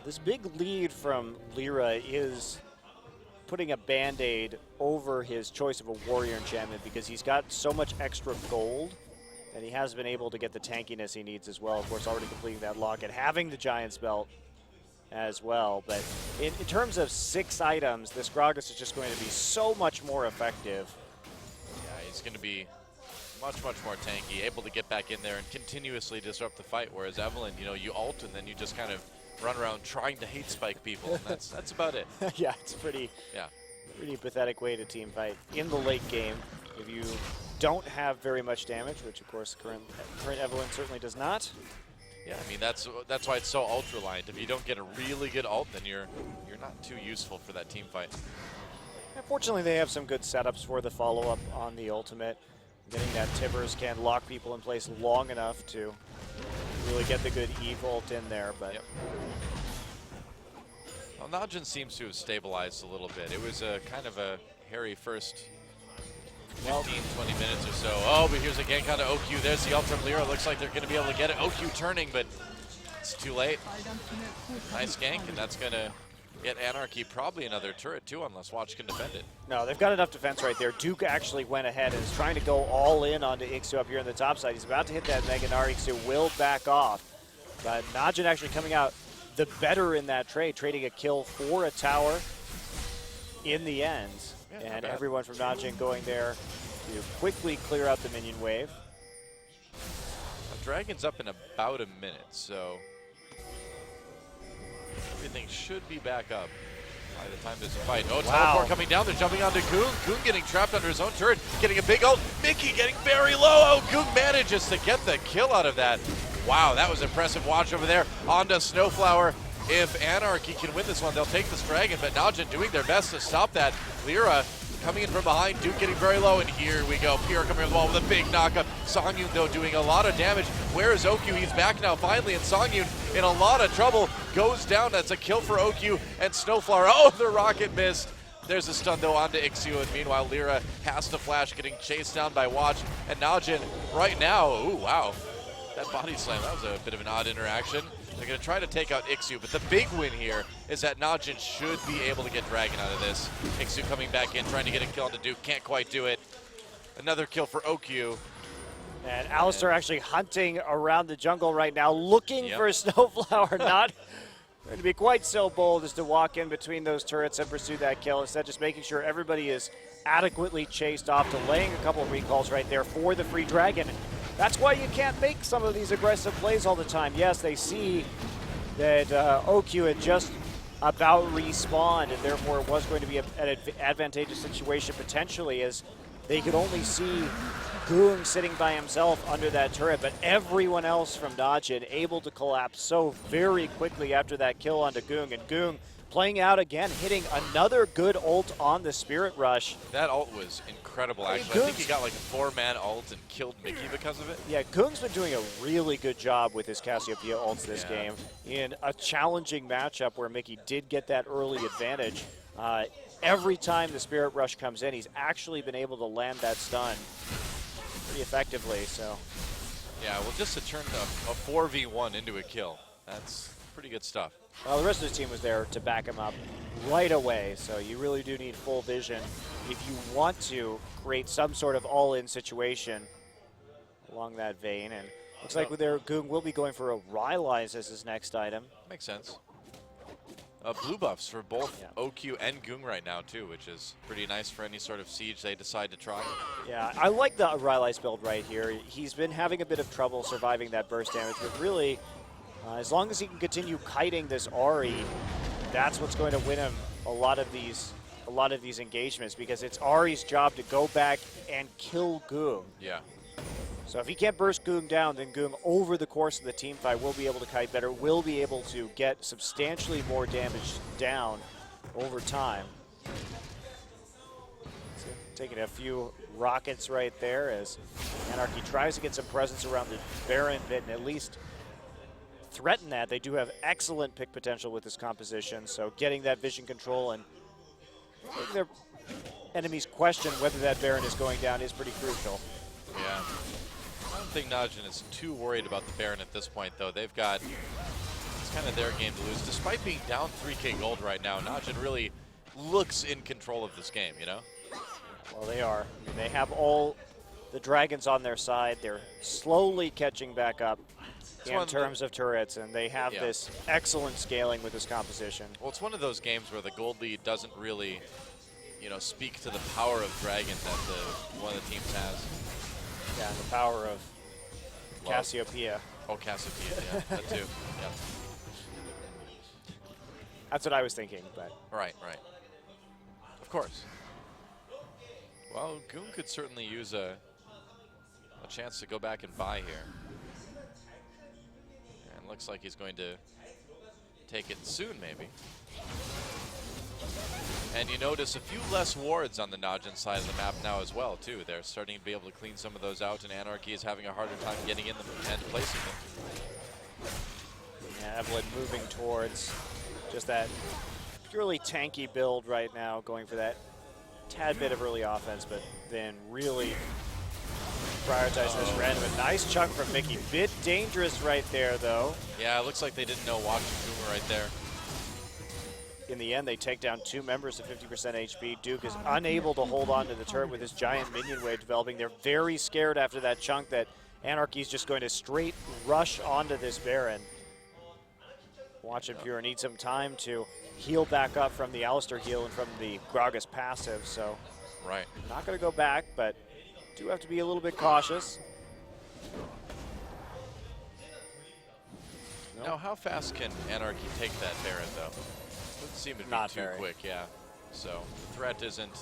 Speaker 2: This big lead from Lyra is putting a band-aid over his choice of a warrior enchantment because he's got so much extra gold and he has been able to get the tankiness he needs as well. Of course, already completing that lock and having the Giant's Belt as well. But in terms of 6 items, this Gragas is just going to be so much more effective.
Speaker 1: Yeah, he's going to be much, much more tanky, able to get back in there and continuously disrupt the fight, whereas Evelyn, you know, you ult and then you just kind of run around trying to hate spike people. And that's about it.
Speaker 2: Yeah, it's a pretty pathetic way to team fight in the late game. If you don't have very much damage, which of course current Evelyn certainly does not.
Speaker 1: Yeah, I mean that's why it's so ult reliant. If you don't get a really good ult, then you're not too useful for that team fight.
Speaker 2: Fortunately, they have some good setups for the follow-up on the ultimate. Getting that Tibbers can lock people in place long enough to really get the good Eve ult in there. But
Speaker 1: yep. Well, Najin seems to have stabilized a little bit. It was a kind of a hairy first 15, 20 minutes or so. Oh, but here's a gank onto OQ. There's the ult from Lyra. Looks like they're going to be able to get it. OQ turning, but it's too late. Nice gank, and that's going to get Anarchy probably another turret too, unless Watch can defend it.
Speaker 2: No, they've got enough defense right there. Duke actually went ahead and is trying to go all in onto Ixu up here on the top side. He's about to hit that Mega Gnar. Ixu will back off. But Najin actually coming out the better in that trade, trading a kill for a tower in the end. Yeah, and everyone from Najin going there to quickly clear out the minion wave.
Speaker 1: Now, Dragon's up in about a minute, so everything should be back up by the time there's a fight. Oh, teleport coming down. They're jumping onto Goong. Goong getting trapped under his own turret, getting a big ult. Mickey getting very low. Oh, Goong manages to get the kill out of that. Wow, that was impressive. Watch over there onto Snowflower. If Anarchy can win this one, they'll take this Dragon, but Najin doing their best to stop that. Lyra coming in from behind, Duke getting very low, and here we go. Pierre coming in the wall with a big knockup. Songyun, though, doing a lot of damage. Where is OQ? He's back now, finally, and Songyun in a lot of trouble. Goes down. That's a kill for OQ and Snowflower. Oh, the rocket missed. There's a stun, though, onto Ixu, and meanwhile, Lyra has to flash, getting chased down by Watch. And Najin right now, ooh, wow. That body slam, that was a bit of an odd interaction. They're going to try to take out Ixu, but the big win here is that Najin should be able to get Dragon out of this. Ixu coming back in, trying to get a kill on the Duke, can't quite do it. Another kill for OQ.
Speaker 2: And Alistar actually hunting around the jungle right now, looking for Snowflower, not going to be quite so bold as to walk in between those turrets and pursue that kill. Instead, just making sure everybody is adequately chased off, delaying a couple of recalls right there for the free Dragon. That's why you can't make some of these aggressive plays all the time. Yes, they see that OQ had just about respawned, and therefore it was going to be an advantageous situation potentially, as they could only see Goong sitting by himself under that turret, but everyone else from Najin able to collapse so very quickly after that kill onto Goong, and Goong playing out again, hitting another good ult on the Spirit Rush.
Speaker 1: That ult was incredible, actually. I think he got like a 4-man ult and killed Mickey because of it.
Speaker 2: Yeah, Goong's been doing a really good job with his Cassiopeia ults this game in a challenging matchup where Mickey did get that early advantage. Every time the Spirit Rush comes in, he's actually been able to land that stun pretty effectively. So,
Speaker 1: yeah, well, just to turn a 4v1 into a kill, that's pretty good stuff.
Speaker 2: Well, the rest of the team was there to back him up right away, so you really do need full vision if you want to create some sort of all-in situation along that vein. And looks like with their Goong will be going for a Rylai's as his next item.
Speaker 1: Makes sense. Blue buffs for both OQ and Goong right now, too, which is pretty nice for any sort of siege they decide to try.
Speaker 2: Yeah, I like the Rylai's build right here. He's been having a bit of trouble surviving that burst damage, but really As long as he can continue kiting this Ahri, that's what's going to win him a lot of these engagements, because it's Ahri's job to go back and kill Goong.
Speaker 1: Yeah.
Speaker 2: So if he can't burst Goong down, then Goong, over the course of the team fight, will be able to kite better, will be able to get substantially more damage down over time. So taking a few rockets right there as Anarchy tries to get some presence around the Baron bit and at least threaten that. They do have excellent pick potential with this composition, so getting that vision control and making their enemies question whether that Baron is going down is pretty crucial.
Speaker 1: Yeah. I don't think Najin is too worried about the Baron at this point, though. They've got, it's kind of their game to lose. Despite being down 3K gold right now, Najin really looks in control of this game, you know?
Speaker 2: Well, they are. I mean, they have all the dragons on their side. They're slowly catching back up in terms of turrets, and they have this excellent scaling with this composition.
Speaker 1: Well, it's one of those games where the gold lead doesn't really, you know, speak to the power of dragon that one of the teams has.
Speaker 2: Yeah, and the power of Cassiopeia.
Speaker 1: Oh, Cassiopeia, yeah, that too. Yeah.
Speaker 2: That's what I was thinking, but.
Speaker 1: Right, right. Of course. Well, Goong could certainly use a chance to go back and buy here. And looks like he's going to take it soon, maybe. And you notice a few less wards on the Najin side of the map now as well, too. They're starting to be able to clean some of those out, and Anarchy is having a harder time getting in them and placing them.
Speaker 2: Yeah, Evelyn moving towards just that purely tanky build right now, going for that tad bit of early offense, but then really prioritizing this random. A nice chunk from Mickey. Bit dangerous right there, though.
Speaker 1: Yeah, it looks like they didn't know watching Boomer right there.
Speaker 2: In the end, they take down 2 members of 50% HP. Duke is unable to hold on to the turret with his giant minion wave developing. They're very scared after that chunk that Anarchy's just going to straight rush onto this Baron. Watch and Pure need some time to heal back up from the Alistar heal and from the Gragas passive, so
Speaker 1: right.
Speaker 2: Not going to go back, but do have to be a little bit cautious.
Speaker 1: Now, how fast can Anarchy take that Baron, though? Doesn't seem to be
Speaker 2: Not
Speaker 1: too
Speaker 2: very
Speaker 1: quick, yeah. So the threat isn't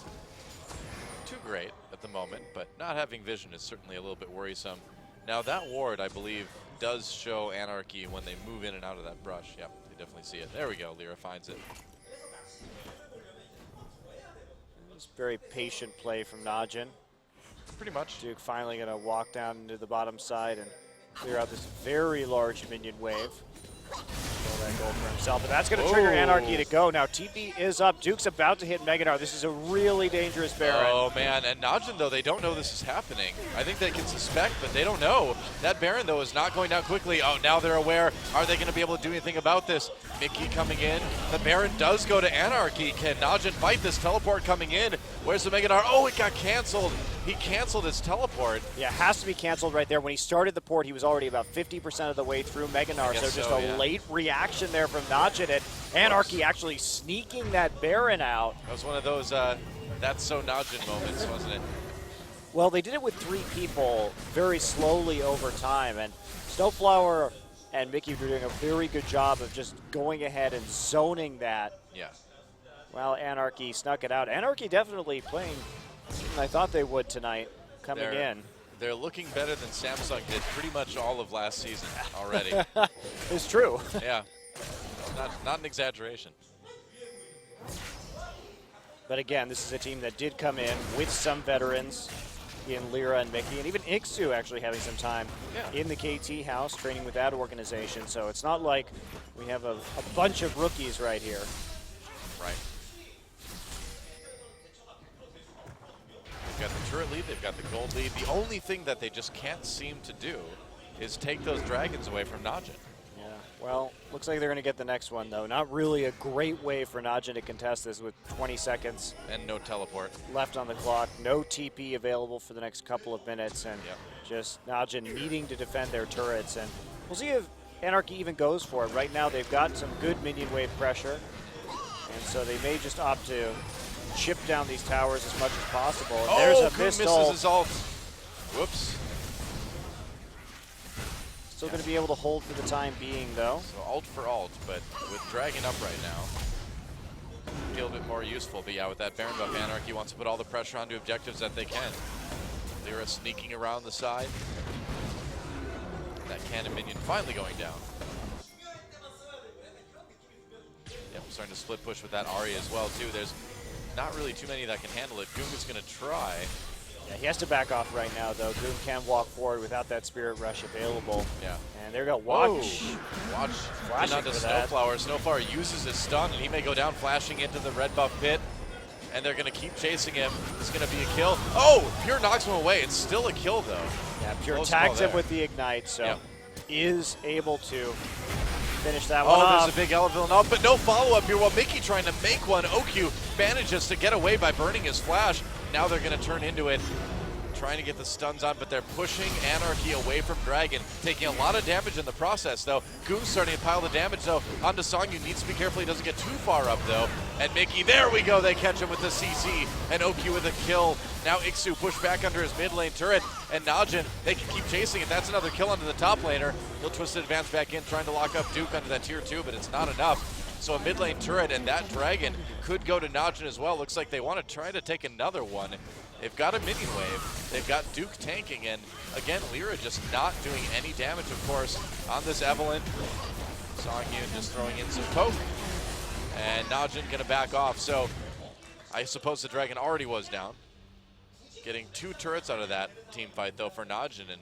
Speaker 1: too great at the moment, but not having vision is certainly a little bit worrisome. Now that ward, I believe, does show Anarchy when they move in and out of that brush. Yep, they definitely see it. There we go, Lyra finds it.
Speaker 2: It's very patient play from Najin.
Speaker 1: Pretty much.
Speaker 2: Duke finally going to walk down into the bottom side and clear out this very large minion wave. Throw that gold for himself, but that's going to trigger Anarchy to go. Now TP is up. Duke's about to hit Megadar. This is a really dangerous Baron.
Speaker 1: Oh man, and Najin, though, they don't know this is happening. I think they can suspect, but they don't know. That Baron, though, is not going down quickly. Oh, now they're aware. Are they going to be able to do anything about this? Mickey coming in. The Baron does go to Anarchy. Can Najin fight this teleport coming in? Where's the Megadar? Oh, it got canceled. He canceled his teleport.
Speaker 2: Yeah, has to be canceled right there. When he started the port, he was already about 50% of the way through Meganar, so just a late reaction there from Najin, and Anarchy actually sneaking that Baron out.
Speaker 1: That was one of those that's so Najin moments, wasn't it?
Speaker 2: Well, they did it with 3 people very slowly over time, and Snowflower and Mickey were doing a very good job of just going ahead and zoning that.
Speaker 1: Yeah.
Speaker 2: Well, Anarchy snuck it out. Anarchy definitely playing I thought they would tonight, coming in.
Speaker 1: They're looking better than Samsung did pretty much all of last season already.
Speaker 2: It's true.
Speaker 1: Yeah, not an exaggeration.
Speaker 2: But again, this is a team that did come in with some veterans in Lyra and Mickey, and even Ixu actually having some time in the KT house training with that organization. So it's not like we have a bunch of rookies right here.
Speaker 1: Right. They've got the turret lead, they've got the gold lead. The only thing that they just can't seem to do is take those dragons away from Najin.
Speaker 2: Yeah, well, looks like they're going to get the next one, though. Not really a great way for Najin to contest this with 20 seconds.
Speaker 1: And no teleport.
Speaker 2: Left on the clock. No TP available for the next couple of minutes. And just Najin needing to defend their turrets. And we'll see if Anarchy even goes for it. Right now, they've got some good minion wave pressure. And so they may just opt to chip down these towers as much as possible. And there's a missed ult.
Speaker 1: Misses his ult. Whoops.
Speaker 2: Still going to be able to hold for the time being, though.
Speaker 1: So ult for ult, but with Dragon up right now, feel a bit more useful. But yeah, with that Baron buff, Anarchy wants to put all the pressure onto objectives that they can. Lyra sneaking around the side. That cannon minion finally going down. Yep, starting to split push with that Ahri as well, too. There's not really too many that can handle it. Goong is going to try.
Speaker 2: Yeah, he has to back off right now, though. Goong can walk forward without that Spirit Rush available.
Speaker 1: Yeah.
Speaker 2: And there we go. Watch.
Speaker 1: Flashing onto Snowflower. Snowflower uses his stun, and he may go down, flashing into the red buff pit. And they're going to keep chasing him. It's going to be a kill. Oh! Pure knocks him away. It's still a kill, though.
Speaker 2: Yeah, Pure tags him with the Ignite, so is able to finish that one off.
Speaker 1: There's a big elephant off, but no follow-up here. While Mickey trying to make one, OQ manages to get away by burning his flash. Now they're going to turn into it, trying to get the stuns on, but they're pushing Anarchy away from Dragon, taking a lot of damage in the process, though. Goong's starting to pile the damage, though. Onto Songyu, needs to be careful he doesn't get too far up, though. And Mickey, there we go, they catch him with the CC, and OQ with a kill. Now Ixu pushed back under his mid lane turret, and Najin, they can keep chasing it. That's another kill onto the top laner. He'll twist it, advance back in, trying to lock up Duke under that tier 2, but it's not enough. So a mid lane turret, and that Dragon could go to Najin as well. Looks like they want to try to take another one. They've got a minion wave. They've got Duke tanking, and again, Lyra just not doing any damage, of course, on this Evelynn. Songhyun just throwing in some poke, and Najin gonna back off. So I suppose the Dragon already was down. Getting 2 turrets out of that team fight, though, for Najin, and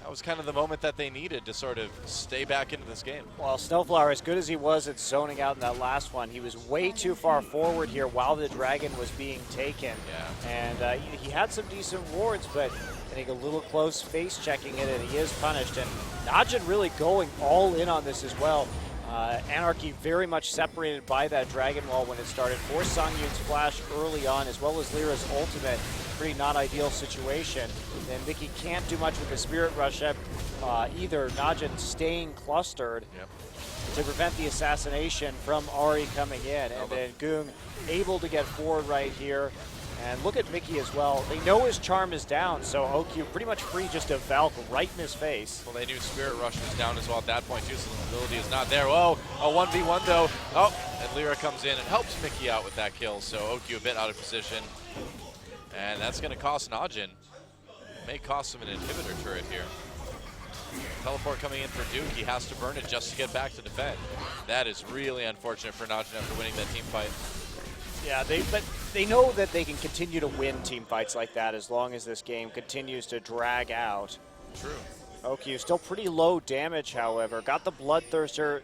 Speaker 1: that was kind of the moment that they needed to sort of stay back into this game.
Speaker 2: Well, Snowflower, as good as he was at zoning out in that last one, he was way too far forward here while the Dragon was being taken.
Speaker 1: Yeah.
Speaker 2: And he had some decent wards, but I think a little close face checking it, and he is punished. And Najin really going all in on this as well. Anarchy very much separated by that Dragon Wall when it started. Forced Songyun's flash early on, as well as Lyra's ultimate. Pretty not ideal situation. And Mickey can't do much with the Spirit Rush either. Najin staying clustered to prevent the assassination from Ahri coming in. And then Goong able to get forward right here. And look at Mickey as well. They know his charm is down, so OQ pretty much free just to Valk right in his face.
Speaker 1: Well, they knew Spirit Rush was down as well at that point, too, so the ability is not there. Oh, a 1v1 though. Oh, and Lyra comes in and helps Mickey out with that kill, so OQ a bit out of position. And that's going to cost Najin. May cost him an inhibitor turret here. Teleport coming in for Duke. He has to burn it just to get back to defend. That is really unfortunate for Najin after winning that team fight.
Speaker 2: Yeah, but they know that they can continue to win team fights like that as long as this game continues to drag out.
Speaker 1: True.
Speaker 2: OQ still pretty low damage, however. Got the Bloodthirster.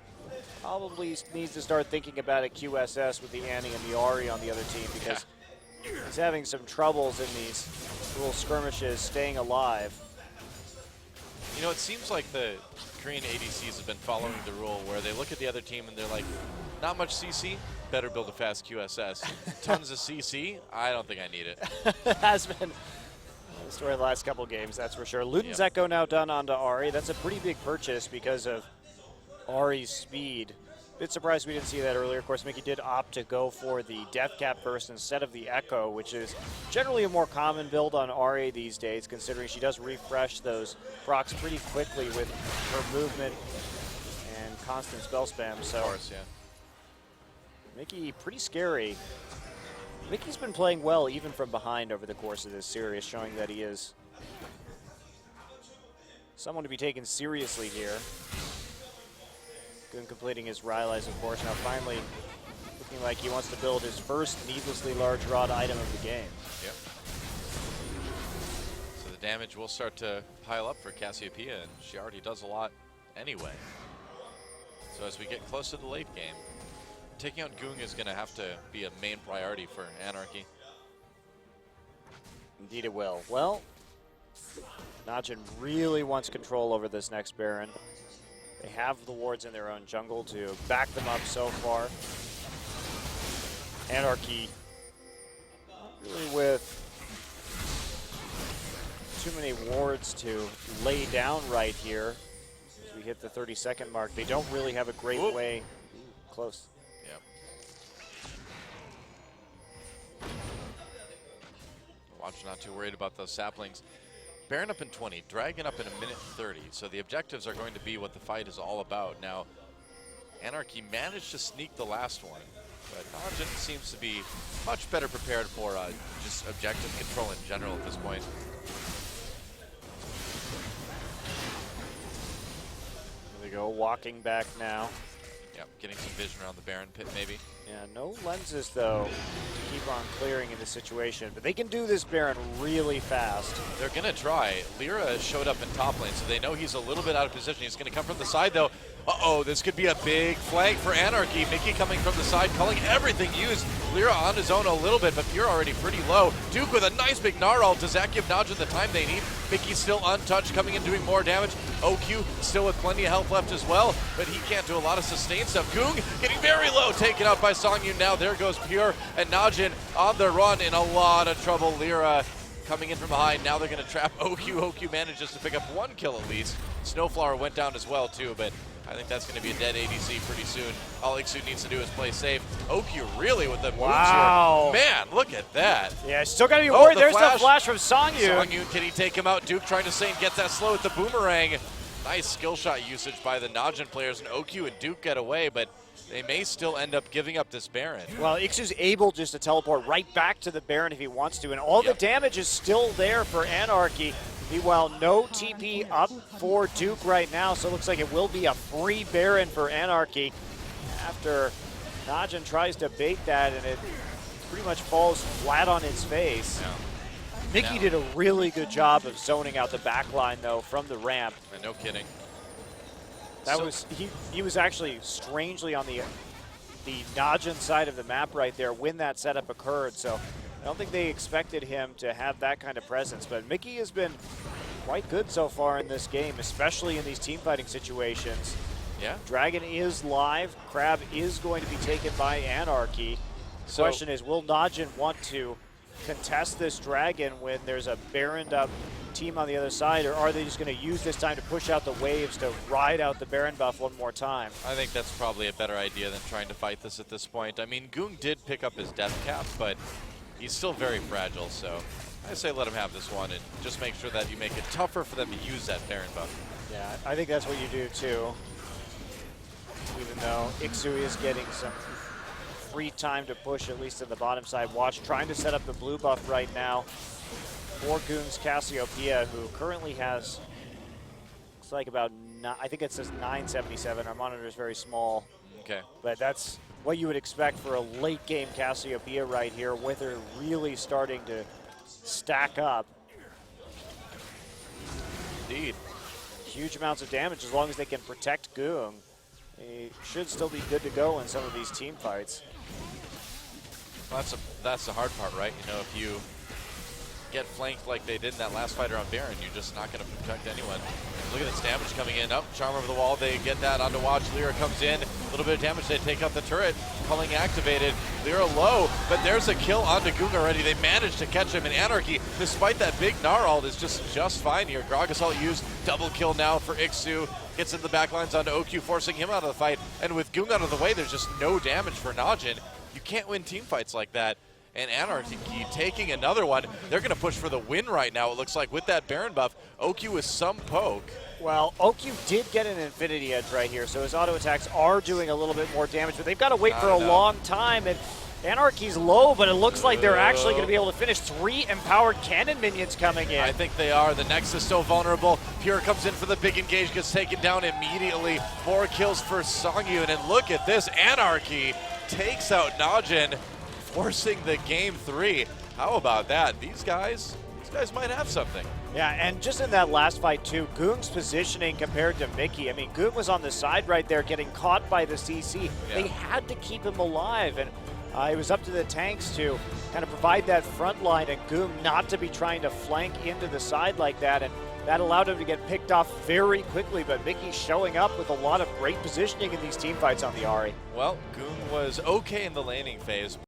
Speaker 2: Probably needs to start thinking about a QSS with the Annie and the Ahri on the other team, because he's having some troubles in these little skirmishes staying alive.
Speaker 1: You know, it seems like the Korean ADCs have been following the rule where they look at the other team and they're like, not much CC, better build a fast QSS. Tons of CC, I don't think I need it.
Speaker 2: Has been the story of the last couple games, that's for sure. Luden's Echo now done onto Ahri. That's a pretty big purchase because of Ahri's speed. Bit surprised we didn't see that earlier. Of course, Mickey did opt to go for the Death Cap first instead of the Echo, which is generally a more common build on Ahri these days, considering she does refresh those procs pretty quickly with her movement and constant spell spam. So,
Speaker 1: of course,
Speaker 2: Mickey, pretty scary. Mickey's been playing well even from behind over the course of this series, showing that he is someone to be taken seriously here. Goong completing his Rylai's, of course. Now finally looking like he wants to build his first needlessly large rod item of the game.
Speaker 1: Yep. So the damage will start to pile up for Cassiopeia, and she already does a lot anyway. So as we get close to the late game, taking out Goong is going to have to be a main priority for Anarchy.
Speaker 2: Indeed it will. Well, Najin really wants control over this next Baron. They have the wards in their own jungle to back them up so far. Anarchy, not really with too many wards to lay down right here. As we hit the 30-second mark, they don't really have a great way. Ooh, close.
Speaker 1: Watch not too worried about those saplings. Baron up in 20, Dragon up in a minute 30. So the objectives are going to be what the fight is all about. Now, Anarchy managed to sneak the last one, but Najin seems to be much better prepared for just objective control in general at this point.
Speaker 2: There we go, walking back now.
Speaker 1: Yep, getting some vision around the Baron pit maybe.
Speaker 2: Yeah, no lenses though to keep on clearing in this situation, but they can do this Baron really fast.
Speaker 1: They're gonna try. Lyra showed up in top lane, so they know he's a little bit out of position. He's gonna come from the side though. Uh-oh, this could be a big flank for Anarchy. Mickey coming from the side, calling everything used. Lyra on his own a little bit, but you're already pretty low. Duke with a nice big Gnarl. Does that give Najin the time they need? Mickey still untouched, coming in doing more damage. OQ still with plenty of health left as well, but he can't do a lot of sustain stuff. Goong getting very low, taken out by Songyun. Now there goes Pure, and Najin on the run in a lot of trouble. Lyra coming in from behind. Now they're going to trap OQ. OQ manages to pick up 1 kill at least. Snowflower went down as well too, but I think that's going to be a dead ADC pretty soon. All Ixu needs to do is play safe. OQ really with the moves here. Man, look at that.
Speaker 2: Yeah, still got to be worried. There's the flash from Songyun.
Speaker 1: Songyun, can he take him out? Duke trying to stay and get that slow with the boomerang. Nice skill shot usage by the Najin players, and OQ and Duke get away, but they may still end up giving up this Baron.
Speaker 2: Well, Ixu's able just to teleport right back to the Baron if he wants to, and all the damage is still there for Anarchy. Meanwhile, no TP up for Duke right now, so it looks like it will be a free Baron for Anarchy after Najin tries to bait that, and it pretty much falls flat on its face.
Speaker 1: Yeah.
Speaker 2: Mickey did a really good job of zoning out the back line, though, from the ramp.
Speaker 1: And no kidding.
Speaker 2: That was he was actually strangely on the Najin side of the map right there when that setup occurred, so I don't think they expected him to have that kind of presence, but Mickey has been quite good so far in this game, especially in these team fighting situations.
Speaker 1: Yeah.
Speaker 2: Dragon is live. Crab is going to be taken by Anarchy. The question is, will Najin want to contest this Dragon when there's a Baroned up team on the other side, or are they just going to use this time to push out the waves to ride out the Baron buff one more time?
Speaker 1: I think that's probably a better idea than trying to fight this at this point. I mean, Goong did pick up his death cap, but he's still very fragile, so I say let him have this one and just make sure that you make it tougher for them to use that Baron buff.
Speaker 2: Yeah, I think that's what you do too. Even though Ixu is getting some free time to push, at least in the bottom side. Watch trying to set up the blue buff right now for Goong's Cassiopeia, who currently has, looks like about, I think it says 977. Our monitor is very small.
Speaker 1: Okay.
Speaker 2: But that's what you would expect for a late game Cassiopeia right here, with her really starting to stack up.
Speaker 1: Indeed.
Speaker 2: Huge amounts of damage as long as they can protect Goong. They should still be good to go in some of these team fights.
Speaker 1: Well, that's the hard part, right? You know, if you get flanked like they did in that last fighter on Baron, you're just not going to protect anyone. Look at this damage coming in. Up, Charm over the wall. They get that onto Watch. Lyra comes in. A little bit of damage. They take out the turret. Culling activated. Lyra low, but there's a kill onto Goong already. They managed to catch him in Anarchy. Despite that big Gnarl, is just fine here. Grog Assault used. Double kill now for Ixu. Gets into the backlines onto OQ, forcing him out of the fight. And with Goong out of the way, there's just no damage for Najin. You can't win team fights like that. And Anarchy taking another one. They're going to push for the win right now, it looks like, with that Baron buff. OQ with some poke.
Speaker 2: Well, OQ did get an Infinity Edge right here, so his auto attacks are doing a little bit more damage, but they've got to wait for a long time. And Anarchy's low, but it looks like they're actually going to be able to finish. 3 empowered cannon minions coming in.
Speaker 1: I think they are. The Nexus still vulnerable. Pure comes in for the big engage, gets taken down immediately. 4 kills for Songyun, and look at this. Anarchy takes out Najin, forcing the game 3. How about that? These guys might have something.
Speaker 2: Yeah, and just in that last fight too, Goong's positioning compared to Mickey. I mean, Goong was on the side right there getting caught by the CC. Yeah. They had to keep him alive, and it was up to the tanks to kind of provide that front line and Goong not to be trying to flank into the side like that, and that allowed him to get picked off very quickly, but Mickey showing up with a lot of great positioning in these team fights on the Ahri.
Speaker 1: Well, Goong was okay in the laning phase.